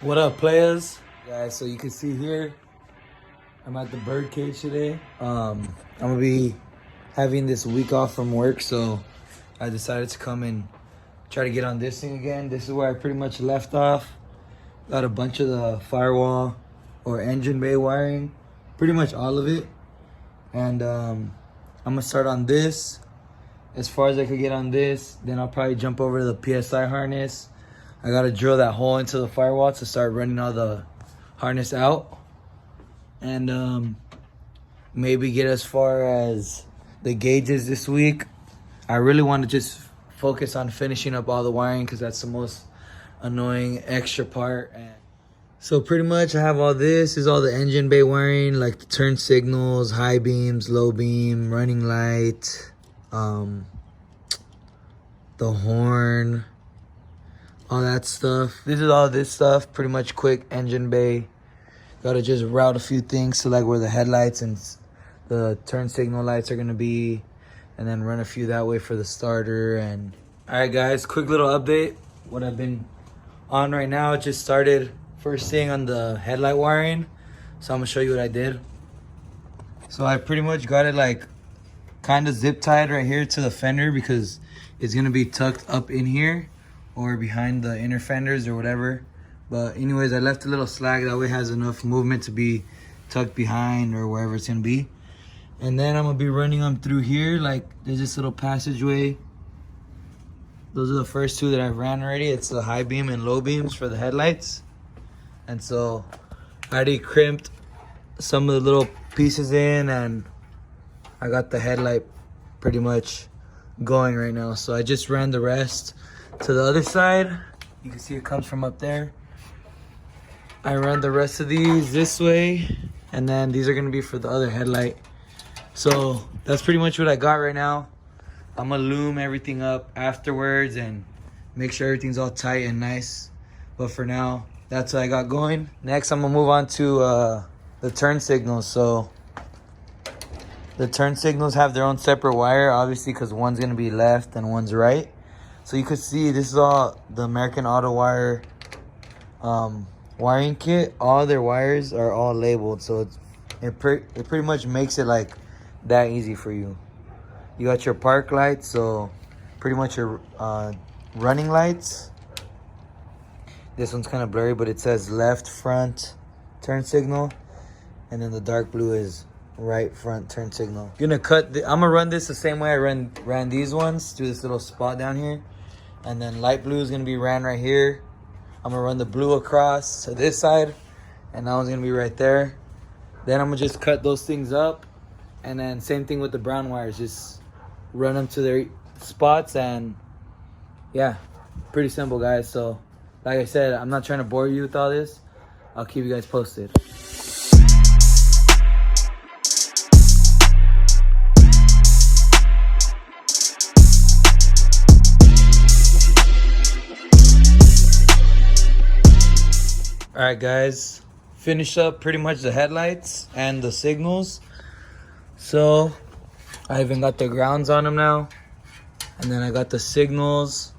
What up, players? Guys, so you can see here, I'm at the bird cage today. I'm gonna be having this week off from work, so I decided to come and try to get on this thing again. This is where I pretty much left off. Got a bunch of the firewall or engine bay wiring, pretty much all of it. And I'm gonna start on this. As far as I could get on this, then I'll probably jump over to the PSI harness. I gotta drill that hole into the firewall to start running all the harness out. And maybe get as far as the gauges this week. I really want to just focus on finishing up all the wiring because that's the most annoying extra part. And so pretty much I have all this. Is all the engine bay wiring, like the turn signals, high beams, low beam, running light, the horn, all that stuff. This is all this stuff, pretty much quick engine bay. Gotta just route a few things to like where the headlights and the turn signal lights are gonna be, and then run a few that way for the starter. And all right guys, quick little update. What I've been on right now, it just started first thing on the headlight wiring. So I'm gonna show you what I did. So I pretty much got it like kind of zip tied right here to the fender because it's gonna be tucked up in here or behind the inner fenders or whatever. But anyways, I left a little slack, that way it has enough movement to be tucked behind or wherever it's gonna be. And then I'm gonna be running them through here, like there's this little passageway. Those are the first two that I've ran already. It's the high beam and low beams for the headlights. And so I already crimped some of the little pieces in, and I got the headlight pretty much going right now. So I just ran the rest to the other side. You can see it comes from up there. I ran the rest of these this way, and then these are gonna be for the other headlight. So that's pretty much what I got right now. I'm gonna loom everything up afterwards and make sure everything's all tight and nice. But for now, that's what I got going. Next, I'm gonna move on to the turn signals. So the turn signals have their own separate wire, obviously, because one's gonna be left and one's right. So you could see this is all the American Auto Wire wiring kit. All their wires are all labeled, so it pretty much makes it like that easy for you. You got your park lights, so pretty much your running lights. This one's kind of blurry, but it says left front turn signal, and then the dark blue is right front turn signal. I'm gonna run this the same way I ran these ones through this little spot down here. And then light blue is gonna be ran right here. I'm gonna run the blue across to this side, and that one's gonna be right there. Then I'm gonna just cut those things up, and then same thing with the brown wires, just run them to their spots. And yeah, pretty simple guys. So like I said, I'm not trying to bore you with all this. I'll keep you guys posted. All right guys, finish up pretty much the headlights and the signals. So I even got the grounds on them now, and then I got the signals.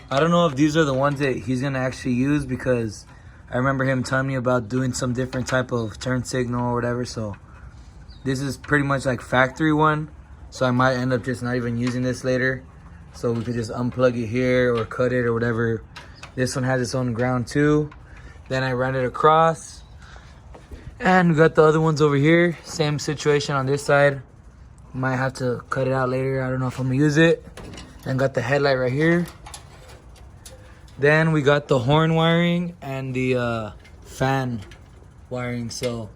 I don't know if these are the ones that he's gonna actually use, because I remember him telling me about doing some different type of turn signal or whatever. So this is pretty much like factory one, so I might end up just not even using this later, so we could just unplug it here or cut it or whatever. This one has its own ground too. Then I ran it across, and we got the other ones over here. Same situation on this side. Might have to cut it out later. I don't know if I'm gonna use it. And got the headlight right here. Then we got the horn wiring and the fan wiring. So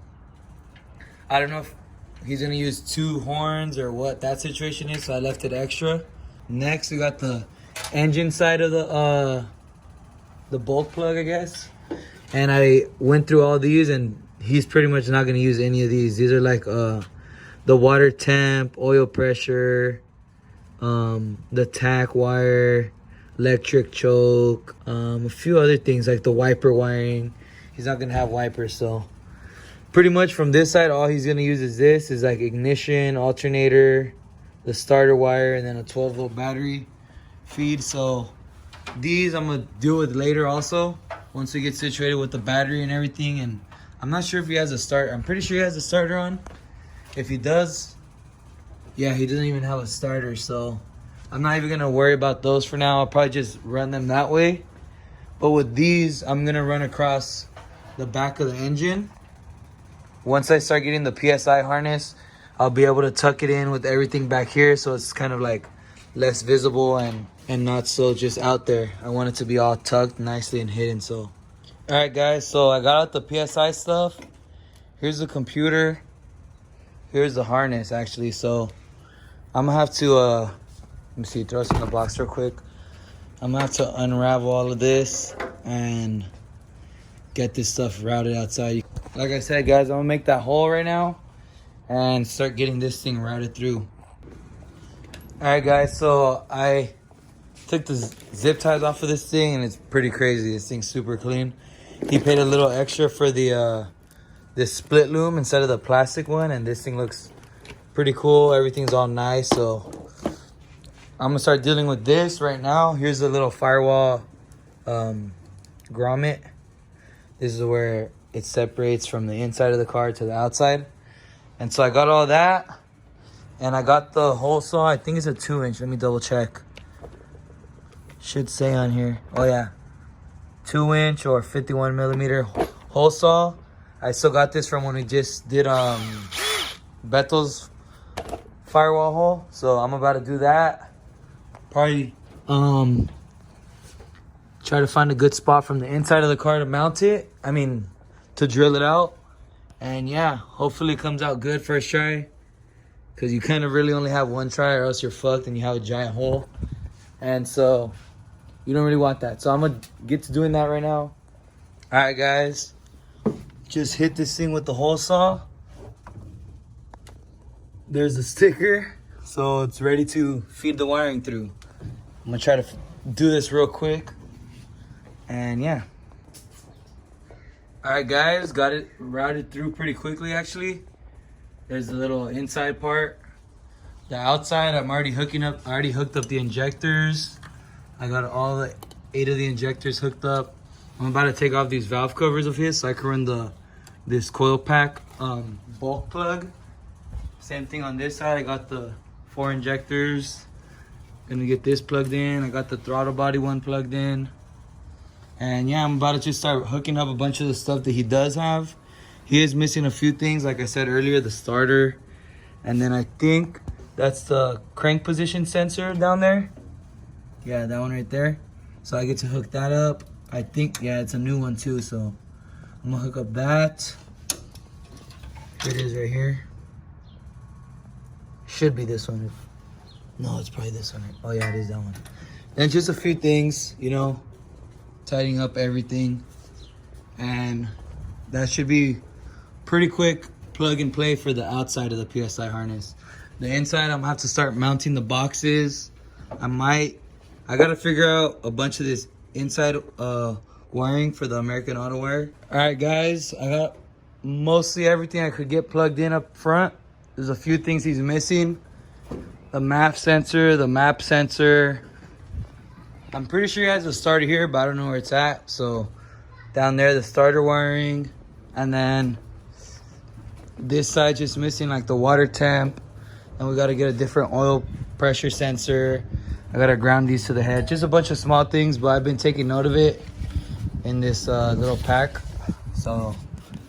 I don't know if he's gonna use two horns or what that situation is, so I left it extra. Next, we got the engine side of the bulk plug, I guess. And I went through all these, and he's pretty much not going to use any of these. These are like the water temp, oil pressure, the tack wire, electric choke, a few other things like the wiper wiring. He's not going to have wipers. So pretty much from this side, all he's going to use is like ignition, alternator, the starter wire, and then a 12-volt battery feed. So these I'm going to deal with later also. once we get situated with the battery and everything. And I'm not sure if he has a starter. I'm pretty sure he has a starter on. If he does, yeah, he doesn't even have a starter, so I'm not even gonna worry about those for now. I'll probably just run them that way. But with these, I'm gonna run across the back of the engine. Once I start getting the PSI harness, I'll be able to tuck it in with everything back here, so it's kind of like less visible and not so just out there. I want it to be all tucked nicely and hidden. So all right guys, so I got out the PSI stuff. Here's the computer, here's the harness actually. So I'm gonna have to let me see, throw this in the box real quick. I'm gonna have to unravel all of this and get this stuff routed outside. Like I said guys, I'm gonna make that hole right now and start getting this thing routed through. All right guys, so I took the zip ties off of this thing and it's pretty crazy. This thing's super clean. He paid a little extra for the this split loom instead of the plastic one, and this thing looks pretty cool. Everything's all nice. So I'm gonna start dealing with this right now. Here's a little firewall grommet. This is where it separates from the inside of the car to the outside. And so I got all that, and I got the hole saw. I think it's a 2-inch. Let me double check. Should say on here. Oh yeah, 2-inch or 51 millimeter hole saw. I still got this from when we just did Beto's firewall hole. So I'm about to do that. Probably try to find a good spot from the inside of the car to mount it. I mean, to drill it out. And yeah, hopefully it comes out good first try, because you kind of really only have one try or else you're fucked and you have a giant hole. And so you don't really want that. So I'm gonna get to doing that right now. All right guys, just hit this thing with the hole saw. There's a sticker, so it's ready to feed the wiring through. I'm gonna try to do this real quick, and yeah. All right guys, got it routed through pretty quickly actually. There's the little inside part. The outside, I'm already hooking up. I already hooked up the injectors. I got all the 8 of the injectors hooked up. I'm about to take off these valve covers of his so I can run this coil pack bulk plug. Same thing on this side. I got the 4 injectors. Gonna get this plugged in. I got the throttle body one plugged in. And yeah, I'm about to just start hooking up a bunch of the stuff that he does have. He is missing a few things, like I said earlier, the starter. And then I think that's the crank position sensor down there. Yeah, that one right there. So I get to hook that up. I think, yeah, it's a new one too. So I'm gonna hook up that. Here it is right here. Should be this one. No, it's probably this one. Oh yeah, it is that one. And just a few things, you know, tidying up everything, and that should be pretty quick plug and play for the outside of the PSI harness. The inside, I'm gonna have to start mounting the boxes. I gotta figure out a bunch of this inside wiring for the American Auto Wire. All right guys, I got mostly everything I could get plugged in up front. There's a few things he's missing. The MAF sensor, the map sensor. I'm pretty sure he has a starter here, but I don't know where it's at. So down there, the starter wiring. And then this side just missing like the water temp. And we got to get a different oil pressure sensor. I got to ground these to the head. Just a bunch of small things, but I've been taking note of it in this little pack. So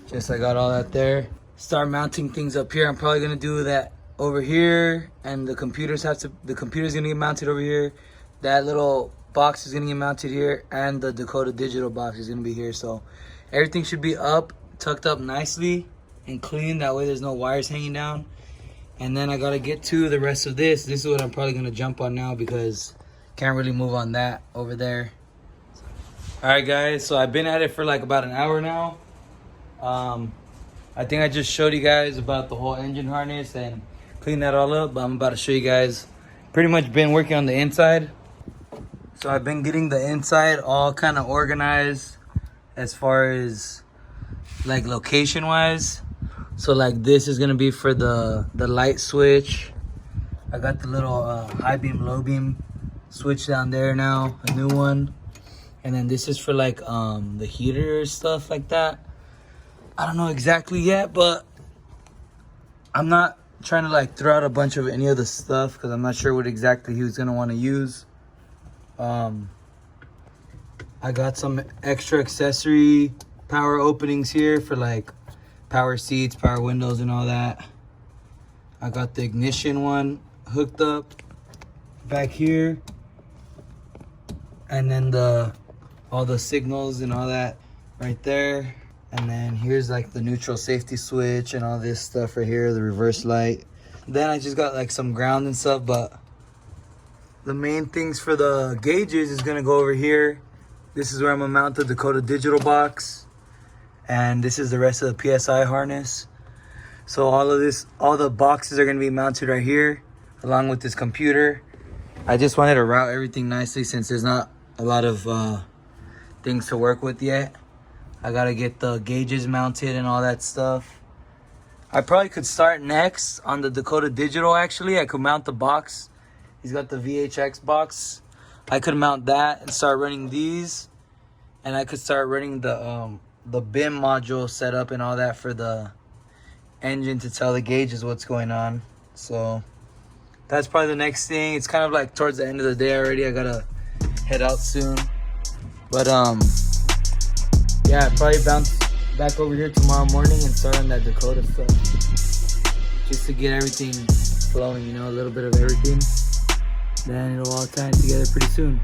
just I got all that there. Start mounting things up here. I'm probably going to do that over here. And the computer's going to get mounted over here. That little box is gonna get mounted here, and the Dakota digital box is gonna be here. So everything should be up, tucked up nicely and clean. That way there's no wires hanging down. And then I gotta get to the rest of this. This is what I'm probably gonna jump on now, because can't really move on that over there. All right guys, so I've been at it for like about an hour now. I think I just showed you guys about the whole engine harness and clean that all up, but I'm about to show you guys. Pretty much been working on the inside. So I've been getting the inside all kind of organized as far as like location wise. So like this is gonna be for the light switch. I got the little high beam, low beam switch down there now, a new one. And then this is for like the heater stuff like that. I don't know exactly yet, but I'm not trying to like throw out a bunch of any of the stuff because I'm not sure what exactly he was gonna want to use. I got some extra accessory power openings here for like power seats, power windows, and all that. I got the ignition one hooked up back here, and then all the signals and all that right there. And then here's like the neutral safety switch and all this stuff right here, the reverse light. Then I just got like some ground and stuff, but the main things for the gauges is gonna go over here. This is where I'm gonna mount the Dakota digital box. And this is the rest of the PSI harness. So all the boxes are gonna be mounted right here, along with this computer. I just wanted to route everything nicely since there's not a lot of things to work with yet. I gotta get the gauges mounted and all that stuff. I probably could start next on the Dakota Digital actually. I could mount the box. He's got the VHX box. I could mount that and start running these. And I could start running the BIM module setup and all that for the engine to tell the gauges what's going on. So that's probably the next thing. It's kind of like towards the end of the day already. I gotta head out soon. But yeah, I'll probably bounce back over here tomorrow morning and start on that Dakota stuff. Just to get everything flowing, you know, a little bit of everything. Then it'll all tie together pretty soon.